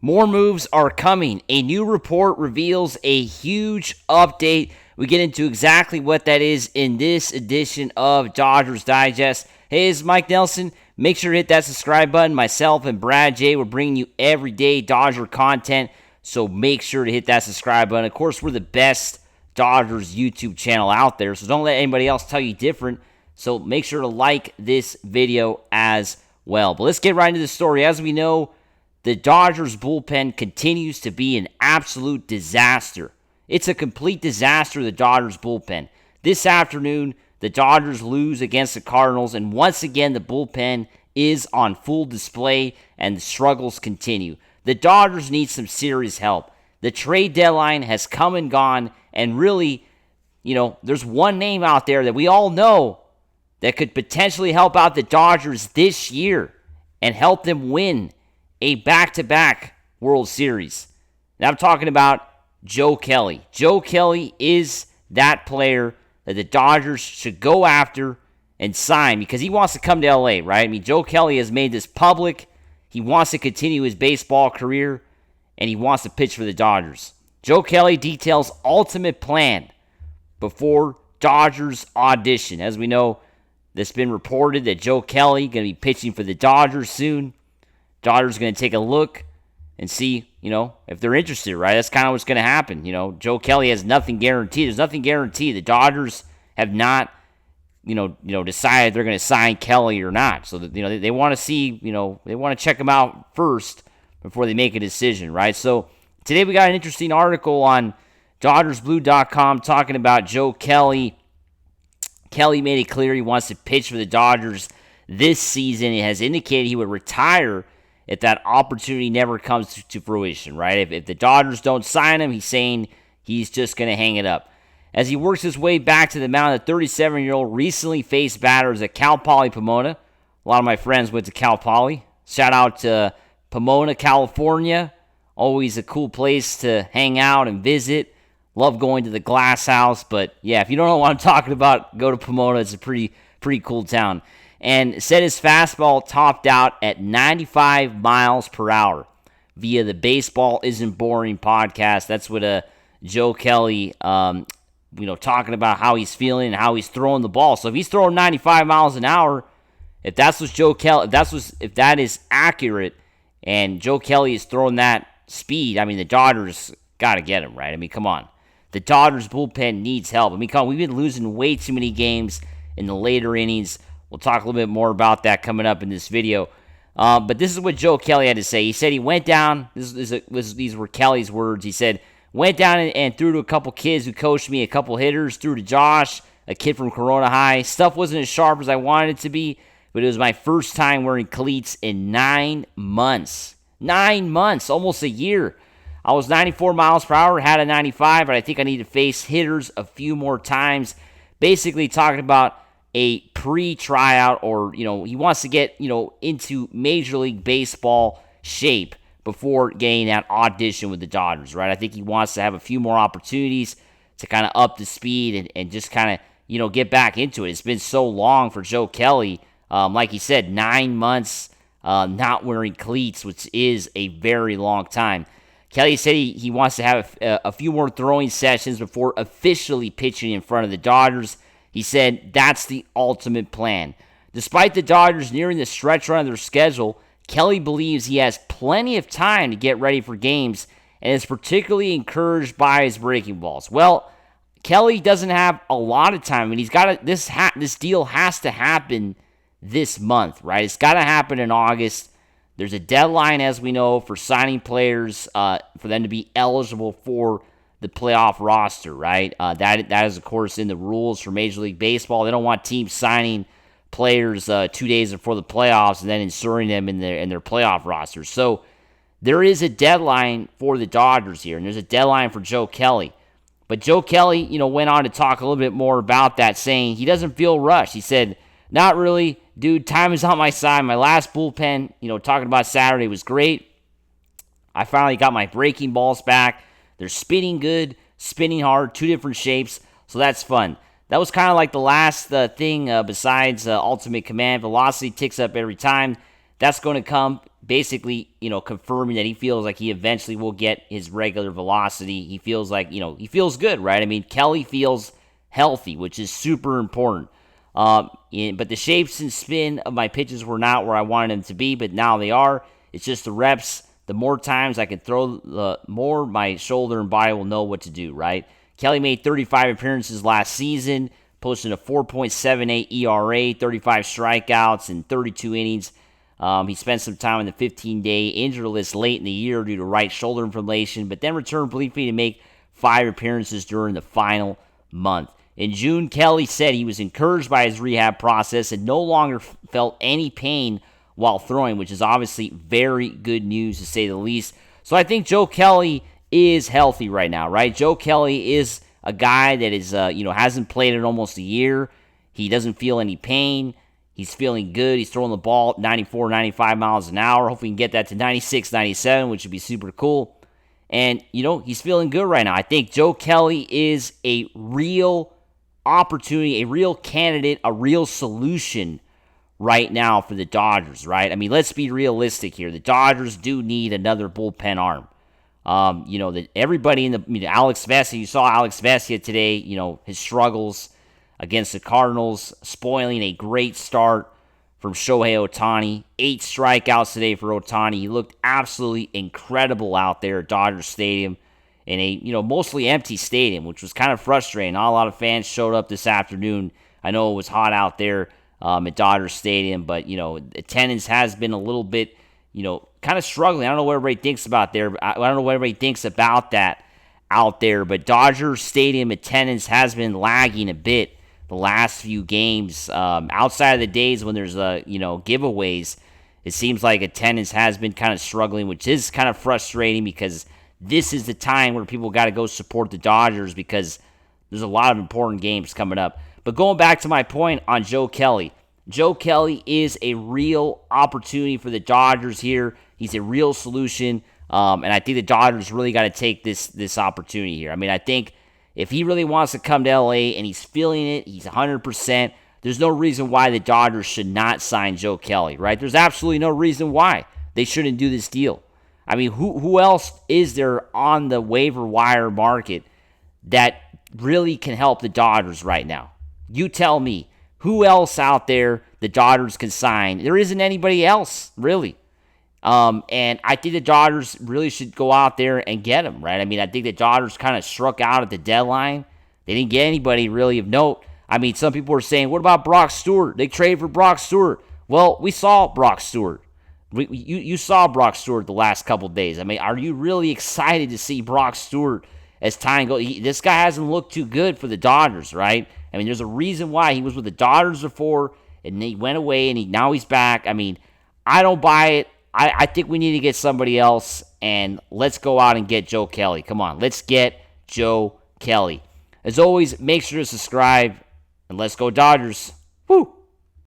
More moves are coming. A new report reveals a huge update. We get into exactly what that is in this edition of Dodgers Digest. Hey, it's Mike Nelson. Make sure to hit that subscribe button. Myself and Brad J, we're bringing you everyday Dodger content, so make sure to hit that subscribe button. Of course, we're the best Dodgers YouTube channel out there, so don't let anybody else tell you different. So make sure to like this video as well. But let's get right into the story. As we know, the Dodgers bullpen continues to be an absolute disaster. It's a complete disaster, the Dodgers bullpen. This afternoon, the Dodgers lose against the Cardinals, and once again, the bullpen is on full display, and the struggles continue. The Dodgers need some serious help. The trade deadline has come and gone, and really, there's one name out there that we all know that could potentially help out the Dodgers this year and help them win a back-to-back World Series. And I'm talking about Joe Kelly. Joe Kelly is that player that the Dodgers should go after and sign because he wants to come to LA, right? I mean, Joe Kelly has made this public. He wants to continue his baseball career, and he wants to pitch for the Dodgers. Joe Kelly details ultimate plan before Dodgers audition. As we know, it's been reported that Joe Kelly going to be pitching for the Dodgers soon. Dodgers going to take a look and see, if they're interested, right? That's kind of what's going to happen. Joe Kelly has nothing guaranteed. There's nothing guaranteed. The Dodgers have not, decided they're going to sign Kelly or not. So, that, they want to see, they want to check him out first before they make a decision, right? So, today we got an interesting article on DodgersBlue.com talking about Joe Kelly. Kelly made it clear he wants to pitch for the Dodgers this season. He has indicated he would retire if that opportunity never comes to fruition, right? If the Dodgers don't sign him, he's saying he's just going to hang it up. As he works his way back to the mound, the 37-year-old recently faced batters at Cal Poly Pomona. A lot of my friends went to Cal Poly. Shout out to Pomona, California. Always a cool place to hang out and visit. Love going to the Glass House. But yeah, if you don't know what I'm talking about, go to Pomona. It's a pretty cool town. And said his fastball topped out at 95 miles per hour via the Baseball Isn't Boring podcast. That's what Joe Kelly, talking about how he's feeling and how he's throwing the ball. So if he's throwing 95 miles an hour, if that's what Joe Kelly, if that is accurate, and Joe Kelly is throwing that speed, I mean the Dodgers got to get him, right? I mean, come on, the Dodgers bullpen needs help. I mean, come on, we've been losing way too many games in the later innings. We'll talk a little bit more about that coming up in this video. But this is what Joe Kelly had to say. He said he went down. These were Kelly's words. He said, went down and threw to a couple kids who coached me, a couple hitters, threw to Josh, a kid from Corona High. Stuff wasn't as sharp as I wanted it to be, but it was my first time wearing cleats in 9 months. 9 months, almost a year. I was 94 miles per hour, had a 95, but I think I need to face hitters a few more times. Basically talking about a pre-tryout, or, he wants to get, into Major League Baseball shape before getting that audition with the Dodgers, right? I think he wants to have a few more opportunities to kind of up the speed and just kind of, get back into it. It's been so long for Joe Kelly. Like he said, 9 months not wearing cleats, which is a very long time. Kelly said he wants to have a few more throwing sessions before officially pitching in front of the Dodgers. He said that's the ultimate plan. Despite the Dodgers nearing the stretch run of their schedule, Kelly believes he has plenty of time to get ready for games and is particularly encouraged by his breaking balls. Well, Kelly doesn't have a lot of time. I mean, he's got this deal has to happen this month, right? It's got to happen in August. There's a deadline, as we know, for signing players for them to be eligible for the playoff roster, right? That is, of course, in the rules for Major League Baseball. They don't want teams signing players 2 days before the playoffs and then inserting them in their playoff rosters. So there is a deadline for the Dodgers here, and there's a deadline for Joe Kelly. But Joe Kelly, went on to talk a little bit more about that, saying he doesn't feel rushed. He said, not really, dude, time is on my side. My last bullpen, talking about Saturday, was great. I finally got my breaking balls back. They're spinning good, spinning hard, two different shapes, so that's fun. That was kind of like the last thing besides Ultimate Command. Velocity ticks up every time. That's going to come basically, confirming that he feels like he eventually will get his regular velocity. He feels like, he feels good, right? I mean, Kelly feels healthy, which is super important. But the shapes and spin of my pitches were not where I wanted them to be, but now they are. It's just the reps. The more times I can throw, the more my shoulder and body will know what to do, right? Kelly made 35 appearances last season, posting a 4.78 ERA, 35 strikeouts, and 32 innings. He spent some time on the 15-day injury list late in the year due to right shoulder inflammation, but then returned briefly to make 5 appearances during the final month. In June, Kelly said he was encouraged by his rehab process and no longer felt any pain while throwing, which is obviously very good news to say the least. So I think Joe Kelly is healthy right now, right? Joe Kelly is a guy that is, hasn't played in almost a year. He doesn't feel any pain. He's feeling good. He's throwing the ball 94, 95 miles an hour. Hopefully he can get that to 96, 97, which would be super cool. And, he's feeling good right now. I think Joe Kelly is a real opportunity, a real candidate, a real solution right now for the Dodgers, right? I mean, let's be realistic here. The Dodgers do need another bullpen arm. Everybody Alex Vesia, you saw Alex Vesia today, his struggles against the Cardinals, spoiling a great start from Shohei Ohtani. 8 strikeouts today for Ohtani. He looked absolutely incredible out there at Dodger Stadium in a, mostly empty stadium, which was kind of frustrating. Not a lot of fans showed up this afternoon. I know it was hot out there at Dodger Stadium, but, attendance has been a little bit, kind of struggling. I don't know what everybody thinks about there. I don't know what everybody thinks about that out there, but Dodger Stadium attendance has been lagging a bit the last few games. Outside of the days when there's, giveaways, it seems like attendance has been kind of struggling, which is kind of frustrating because this is the time where people got to go support the Dodgers because there's a lot of important games coming up. But going back to my point on Joe Kelly, Joe Kelly is a real opportunity for the Dodgers here. He's a real solution, and I think the Dodgers really got to take this opportunity here. I mean, I think if he really wants to come to LA and he's feeling it, he's 100%, there's no reason why the Dodgers should not sign Joe Kelly, right? There's absolutely no reason why they shouldn't do this deal. I mean, who else is there on the waiver wire market that really can help the Dodgers right now? You tell me. Who else out there the Dodgers can sign? There isn't anybody else, really. And I think the Dodgers really should go out there and get him, right? I mean, I think the Dodgers kind of struck out at the deadline. They didn't get anybody really of note. I mean, some people were saying, what about Brock Stewart? They traded for Brock Stewart. Well, we saw Brock Stewart. You saw Brock Stewart the last couple of days. I mean, are you really excited to see Brock Stewart as time goes? This guy hasn't looked too good for the Dodgers, right? I mean, there's a reason why he was with the Dodgers before, and he went away, and now he's back. I mean, I don't buy it. I think we need to get somebody else, and let's go out and get Joe Kelly. Come on, let's get Joe Kelly. As always, make sure to subscribe, and let's go Dodgers. Woo!